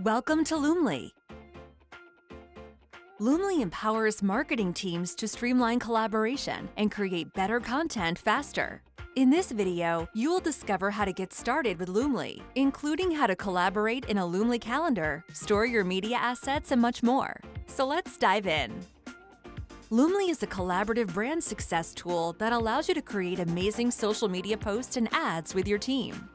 Welcome to Loomly. Loomly empowers marketing teams to streamline collaboration and create better content faster. In this video, you will discover how to get started with Loomly, including how to collaborate in a Loomly calendar, store your media assets, and much more. So let's dive in. Loomly is a collaborative brand success tool that allows you to create amazing social media posts and ads with your team.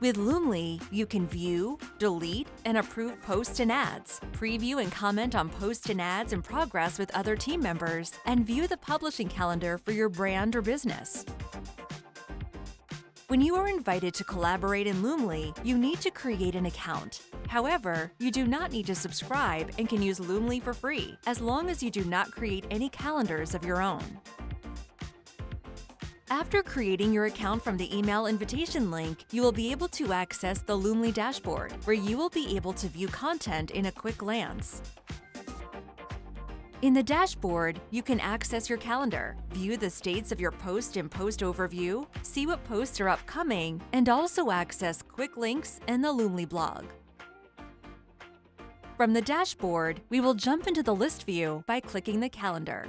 With Loomly, you can view, delete, and approve posts and ads, preview and comment on posts and ads in progress with other team members, and view the publishing calendar for your brand or business. When you are invited to collaborate in Loomly, you need to create an account. However, you do not need to subscribe and can use Loomly for free, as long as you do not create any calendars of your own. After creating your account from the email invitation link, you will be able to access the Loomly Dashboard, where you will be able to view content in a quick glance. In the dashboard, you can access your calendar, view the states of your post and post overview, see what posts are upcoming, and also access quick links and the Loomly blog. From the dashboard, we will jump into the list view by clicking the calendar.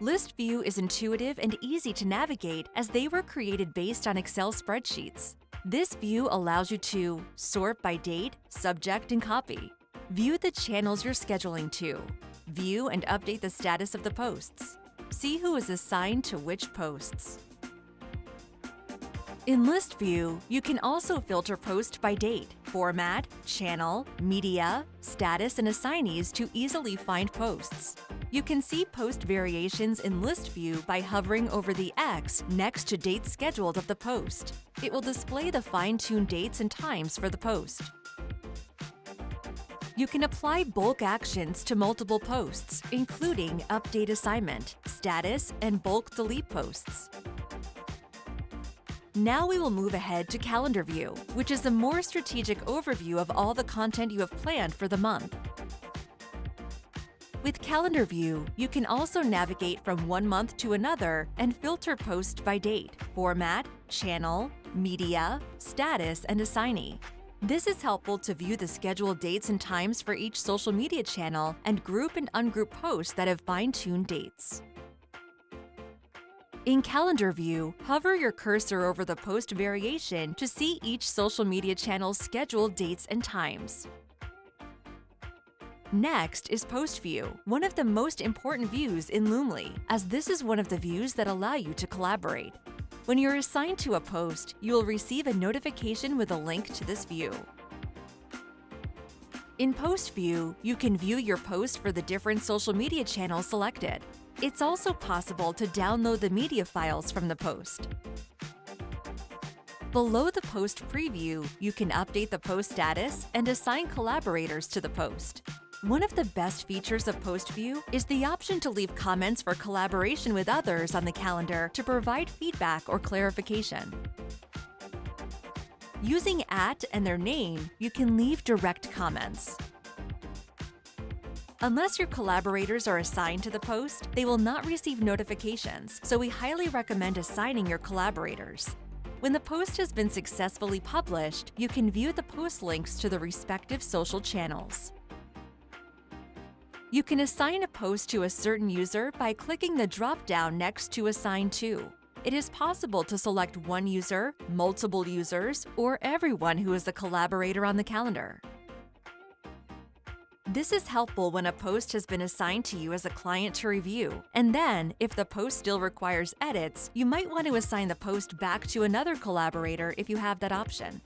List view is intuitive and easy to navigate as they were created based on Excel spreadsheets. This view allows you to sort by date, subject, and copy, view the channels you're scheduling to, view and update the status of the posts, see who is assigned to which posts. In List View, you can also filter post by date, format, channel, media, status, and assignees to easily find posts. You can see post variations in List View by hovering over the X next to date scheduled of the post. It will display the fine-tuned dates and times for the post. You can apply bulk actions to multiple posts, including update assignment, status, and bulk delete posts. Now we will move ahead to Calendar View, which is a more strategic overview of all the content you have planned for the month. With Calendar View, you can also navigate from one month to another and filter post by date, format, channel, media, status, and assignee. This is helpful to view the scheduled dates and times for each social media channel and group and ungroup posts that have fine-tuned dates. In Calendar View, hover your cursor over the post variation to see each social media channel's scheduled dates and times. Next is Post View, one of the most important views in Loomly, as this is one of the views that allow you to collaborate. When you're assigned to a post, you will receive a notification with a link to this view. In Post View, you can view your post for the different social media channels selected. It's also possible to download the media files from the post. Below the post preview, you can update the post status and assign collaborators to the post. One of the best features of Post View is the option to leave comments for collaboration with others on the calendar to provide feedback or clarification. Using @ and their name, you can leave direct comments. Unless your collaborators are assigned to the post, they will not receive notifications, so we highly recommend assigning your collaborators. When the post has been successfully published, you can view the post links to the respective social channels. You can assign a post to a certain user by clicking the drop-down next to Assign To. It is possible to select one user, multiple users, or everyone who is a collaborator on the calendar. This is helpful when a post has been assigned to you as a client to review, and then, if the post still requires edits, you might want to assign the post back to another collaborator if you have that option.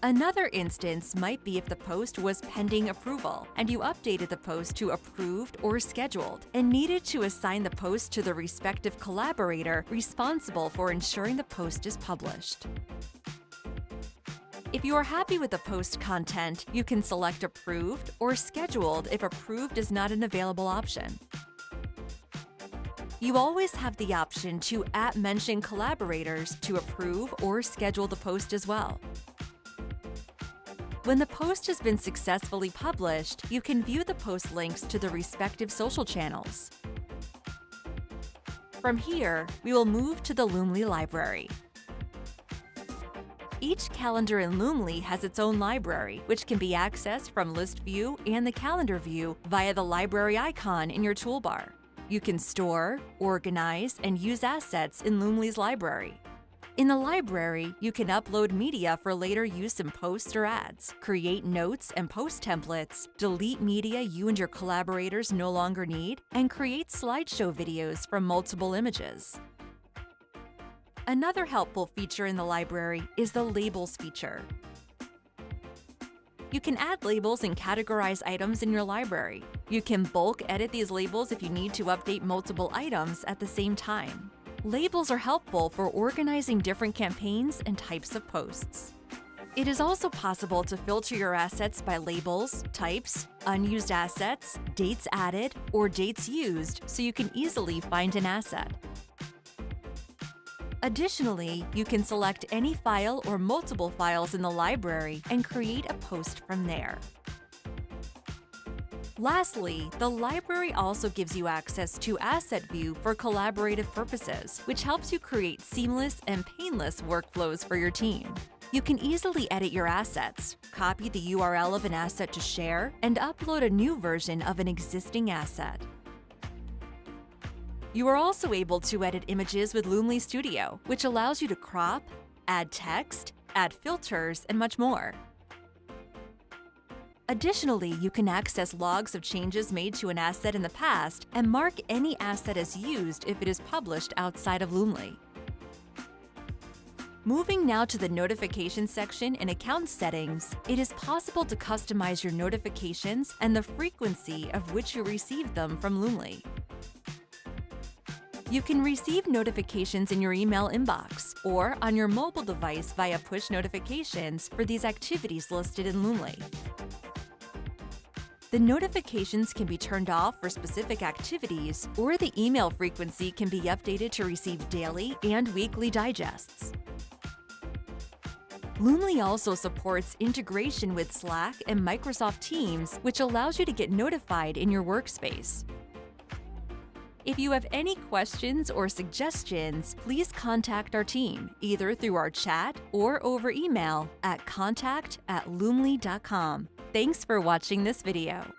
Another instance might be if the post was pending approval and you updated the post to approved or scheduled and needed to assign the post to the respective collaborator responsible for ensuring the post is published. If you are happy with the post content, you can select Approved or Scheduled if Approved is not an available option. You always have the option to @mention collaborators to approve or schedule the post as well. When the post has been successfully published, you can view the post links to the respective social channels. From here, we will move to the Loomly library. Each calendar in Loomly has its own library, which can be accessed from List View and the Calendar view via the library icon in your toolbar. You can store, organize, and use assets in Loomly's library. In the library, you can upload media for later use in posts or ads, create notes and post templates, delete media you and your collaborators no longer need, and create slideshow videos from multiple images. Another helpful feature in the library is the Labels feature. You can add labels and categorize items in your library. You can bulk edit these labels if you need to update multiple items at the same time. Labels are helpful for organizing different campaigns and types of posts. It is also possible to filter your assets by labels, types, unused assets, dates added, or dates used so you can easily find an asset. Additionally, you can select any file or multiple files in the library and create a post from there. Lastly, the library also gives you access to Asset View for collaborative purposes, which helps you create seamless and painless workflows for your team. You can easily edit your assets, copy the URL of an asset to share, and upload a new version of an existing asset. You are also able to edit images with Loomly Studio, which allows you to crop, add text, add filters, and much more. Additionally, you can access logs of changes made to an asset in the past and mark any asset as used if it is published outside of Loomly. Moving now to the Notifications section in Account Settings, it is possible to customize your notifications and the frequency of which you receive them from Loomly. You can receive notifications in your email inbox or on your mobile device via push notifications for these activities listed in Loomly. The notifications can be turned off for specific activities, or the email frequency can be updated to receive daily and weekly digests. Loomly also supports integration with Slack and Microsoft Teams, which allows you to get notified in your workspace. If you have any questions or suggestions, please contact our team, either through our chat or over email at contact@loomly.com. Thanks for watching this video.